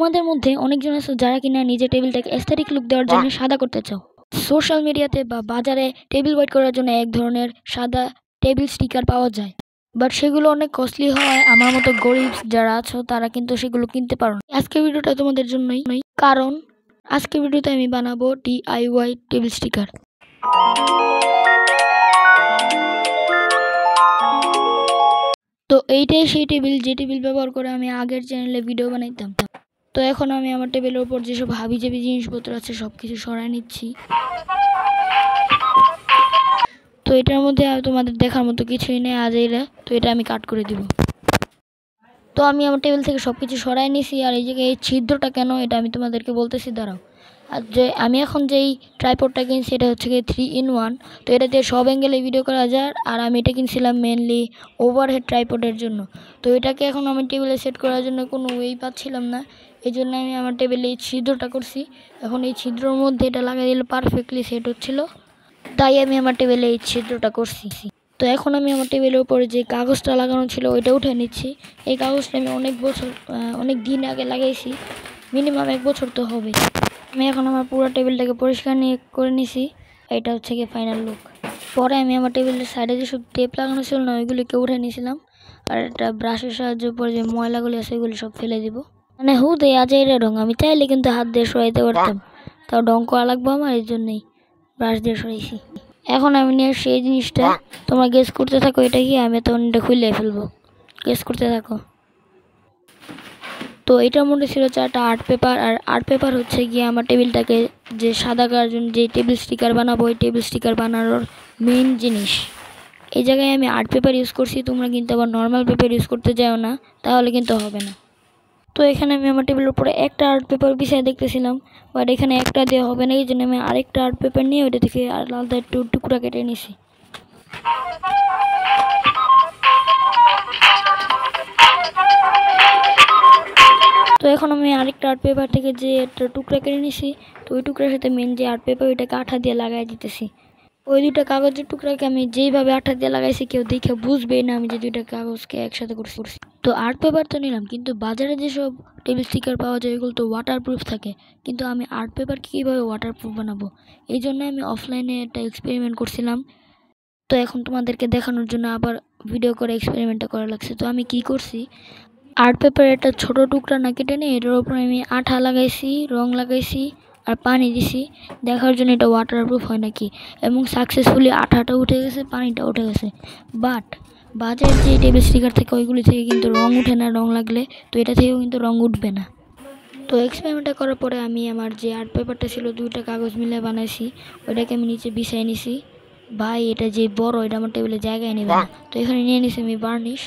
তোমাদের মধ্যে অনেকজন আছে যারা কিনা নিজের টেবিলটাকে অ্যাস্থেটিক লুক দেওয়ার জন্য সাদা করতে চাও। সোশ্যাল মিডিয়াতে বা বাজারে টেবিল হোয়াইট করার জন্য এক ধরনের সাদা টেবিল স্টিকার পাওয়া যায়, বাট সেগুলো অনেক কস্টলি হয়। আমার মতো গরিব যারা আছো তারা কিন্তু সেগুলো কিনতে পারো না। আজকের ভিডিওটা তোমাদের জন্যই, কারণ আজকের ভিডিওতে আমি বানাবো DIY টেবিল স্টিকার। তো এইটাই সেই টেবিল যে টেবিল ব্যবহার করে আমি আগের চ্যানেলে ভিডিও বানাইতাম। তো এখন আমি আমার টেবিলের উপর যেসব হাবিজাবি জিনিসপত্র আছে সব কিছু সরাই নিচ্ছি। তো এটার মধ্যে তোমাদের দেখার মতো কিছুই নেই আজ এরা, তো এটা আমি কাট করে দিব। তো আমি আমার টেবিল থেকে সব কিছু সরাই নিছি। আর এই জায়গায় এই ছিদ্রটা কেন এটা আমি তোমাদেরকে বলতেছি, দাঁড়াও। আর যে আমি এখন যেই ট্রাইপডটা কিনছি এটা হচ্ছে কি 3-in-1। তো এটা দিয়ে সব অ্যাঙ্গেলে ভিডিও করা যায়। আর আমি এটা কিনছিলাম মেনলি ওভারহেড ট্রাইপডের জন্য। তো এটাকে এখন আমি টেবিলে সেট করার জন্য কোনো ওয়েই পাচ্ছিলাম না, এই জন্য আমি আমার টেবিলে এই ছিদ্রটা করছি। এখন এই ছিদ্রর মধ্যে এটা লাগাই দিলে পারফেক্টলি সেট হচ্ছিলো, তাই আমি আমার টেবিলে এই ছিদ্রটা করছি। তো এখন আমি আমার টেবিলের উপরে যে কাগজটা লাগানো ছিল ওইটা উঠে নিচ্ছি। এই কাগজটা আমি অনেক দিন আগে লাগাইছি, মিনিমাম 1 বছর তো হবে। আমি এখন আমার পুরো টেবিলটাকে পরিষ্কার করে নিছি। এটা হচ্ছে গিয়ে ফাইনাল লুক। পরে আমি আমার টেবিলের সাইডে যেসব টেপ লাগানো ছিল না ওইগুলিকে উঠে নিয়েছিলাম। আর একটা ব্রাশের সাহায্যে পরে যে ময়লাগুলি আছে ওইগুলি সব ফেলে দিব। মানে হুদে আজাইরা রঙ, আমি চাইলে কিন্তু হাত দিয়ে সরাইতে পারতাম, তাও ডং করা লাগবো আমার, এই জন্যই ব্রাশ দিয়ে সরাইছি। এখন আমি নিয়ে আসছি এই জিনিসটা, তোমরা গেস করতে থাকো এটা কি, আমি তখন এটা খুলে ফেলবো, গেস করতে থাকো। তো এটার মধ্যে ছিল 4টা আর্ট পেপার। আর আর্ট পেপার হচ্ছে গিয়ে আমার টেবিলটাকে যে সাদা করার জন্য যে টেবিল স্টিকার বানাবো ওই টেবিল স্টিকার বানানোর মেইন জিনিস। এই জায়গায় আমি আর্ট পেপার ইউজ করছি, তোমরা কিন্তু আবার নর্মাল পেপার ইউজ করতে যাও না, তাহলে কিন্তু হবে না। তো এখানে আমি আমার টেবিলের উপরে একটা আর্ট পেপার বিছায় দেখতেছিলাম, বাট এখানে একটা দিয়ে হবে না, এই জন্য আমি আরেকটা আর্ট পেপার নিয়ে ওইটা থেকে আলাদা একটু টুকরা কেটে নিছি। তো এখন আমি আরেকটা আর্ট পেপার থেকে যে একটা টুকরা কেটে নিছি, তো ওই টুকরার সাথে মেন যে আর্ট পেপার ওইটাকে আঠা দিয়ে লাগাই দিতেছি। ওই দুইটা কাগজের টুকরাকে আমি যেইভাবে আঠা দিয়ে লাগাইছি কেউ দেখে বুঝবেই না আমি যে দুইটা কাগজকে একসাথে করছি। তো আর্ট পেপার তো নিলাম, কিন্তু বাজারে যেসব টেবিল স্টিকার পাওয়া যায় ওইগুলো তো ওয়াটারপ্রুফ থাকে, কিন্তু আমি আর্ট পেপারকে কীভাবে ওয়াটারপ্রুফ বানাবো, এই জন্য আমি অফলাইনে একটা এক্সপেরিমেন্ট করছিলাম। তো এখন তোমাদেরকে দেখানোর জন্য আবার ভিডিও করে এক্সপেরিমেন্টটা করা লাগছে। তো আমি কি করছি, আর্ট পেপারের একটা ছোটো টুকরা না কেটে নিয়ে এটার উপরে আমি আঠা লাগাইছি, রং লাগাইছি আর পানি দিছি দেখার জন্য এটা ওয়াটারপ্রুফ হয় নাকি, এবং সাকসেসফুলি আঠাটা উঠে গেছে, পানিটা উঠে গেছে। বাট বাজারের যে টেবিল স্টিকার থেকে ওইগুলি থেকে কিন্তু রং উঠে না রং লাগলে, তো এটা থেকেও কিন্তু রং উঠবে না। তো এক্সপেরিমেন্টটা করার পরে আমি আমার যে আর্ট পেপারটা ছিল 2টা কাগজ মিলে বানাইছি, ওইটাকে আমি নিচে বিছাই নিছি। ভাই এটা যে বড়, এটা আমার টেবিলে জায়গায় নেবে না। তো এখানে নিয়ে নিছি আমি বার্নিশ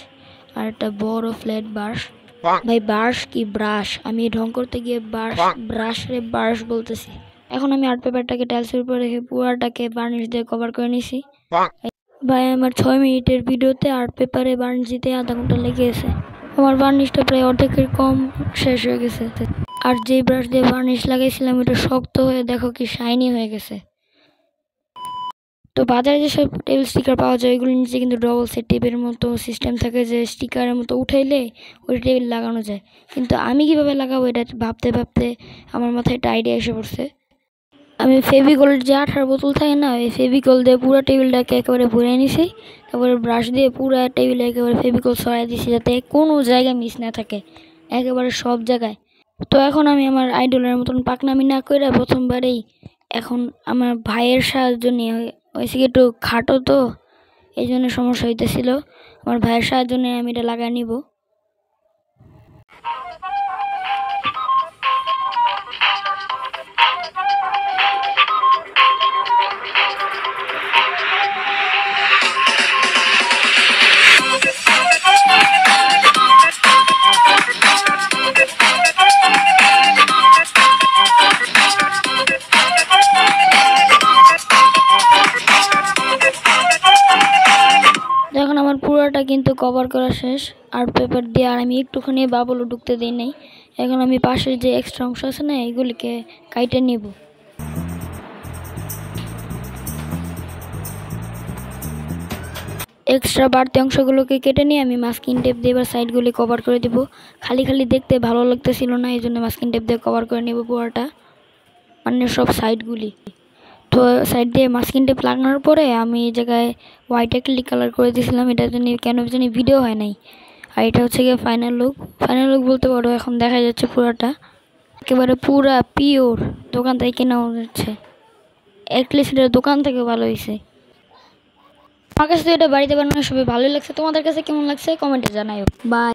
আর একটা বড় ফ্ল্যাট ব্রাশ। ভাই ব্রাশ কি ব্রাশ, আমি ঢং করতে গিয়ে ব্রাশ বলতেছি। এখন আমি আর্ট পেপারটাকে টাইলসের উপর রেখে পুরাটাকে বার্নিশ দিয়ে কভার করে নিছি। ভাই আমার 6 মিনিটের ভিডিওতে আর্ট পেপারে বার্নিশ দিতে আধা ঘন্টা লেগে গেছে। আমার বার্নিশটা প্রায় অর্ধেকের কম শেষ হয়ে গেছে। আর যে ব্রাশ দিয়ে বার্নিশ লাগাইছিলাম এটা শক্ত হয়ে দেখো কি শাইনি হয়ে গেছে। তো বাজারে যেসব টেবিল স্টিকার পাওয়া যায় ওইগুলোর নিচে কিন্তু ডবল সেট টেপের মতো সিস্টেম থাকে, যে স্টিকারের মতো উঠাইলে ওই টেবিল লাগানো যায়। কিন্তু আমি কীভাবে লাগাবো এটা ভাবতে ভাবতে আমার মাথায় একটা আইডিয়া এসে পড়ছে। আমি ফেভিকলের যে 18 বোতল থাকে না, ওই ফেভিকল দিয়ে পুরো টেবিলটাকে একেবারে ভরে নিছি। তারপরে ব্রাশ দিয়ে পুরো টেবিলে একেবারে ফেভিকল ছড়াই দিছি যাতে কোনো জায়গায় মিস না থাকে, একেবারে সব জায়গায়। তো এখন আমি আমার আইডলের মতন পাকনামি না করে প্রথমবারেই এখন আমার ভাইয়ের সাহায্য নিয়ে, হয়েছে কি একটু খাটো তো এই জন্য সমস্যা হইতেছিল, আমার ভাইয়ের সাহায্য নিয়ে আমি এটা লাগাই নিব। এখন আমার পুরোটা কিন্তু কভার করা শেষ আর্ট পেপার দিয়ে, আর আমি একটুখানি বাবলও ঢুকতে দিই নাই। এখন আমি পাশের যে এক্সট্রা অংশ আছে না এগুলিকে কাইটে নিব। এক্সট্রা বাড়তি অংশগুলোকে কেটে নিয়ে আমি মাস্কিং টেপ দিয়ে এবার সাইডগুলি কভার করে দেবো। খালি খালি দেখতে ভালো লাগতেছিল না, এই জন্য মাস্কিং টেপ দিয়ে কভার করে নেব পুরোটা, মানে সব সাইডগুলি। তো সাইড দিয়ে মাস্কিং টেপ লাগানোর পরে আমি এই জায়গায় হোয়াইট অ্যাক্রিলিক কালার করে দিয়েছিলাম, এটা জন্য কেন জানি ভিডিও হয় নাই। আর এটা হচ্ছে গিয়ে ফাইনাল লুক বলতে পারো। এখন দেখা যাচ্ছে পুরোটা একেবারে পুরা পিওর, দোকান থেকে কেনা হচ্ছে, অ্যাটলিস্ট এটা দোকান থেকে ভালো হয়েছে। আমার কাছে তো এটা বাড়িতে বানানো সবই ভালোই লাগছে। তোমাদের কাছে কেমন লাগছে কমেন্টে জানাও। বাই।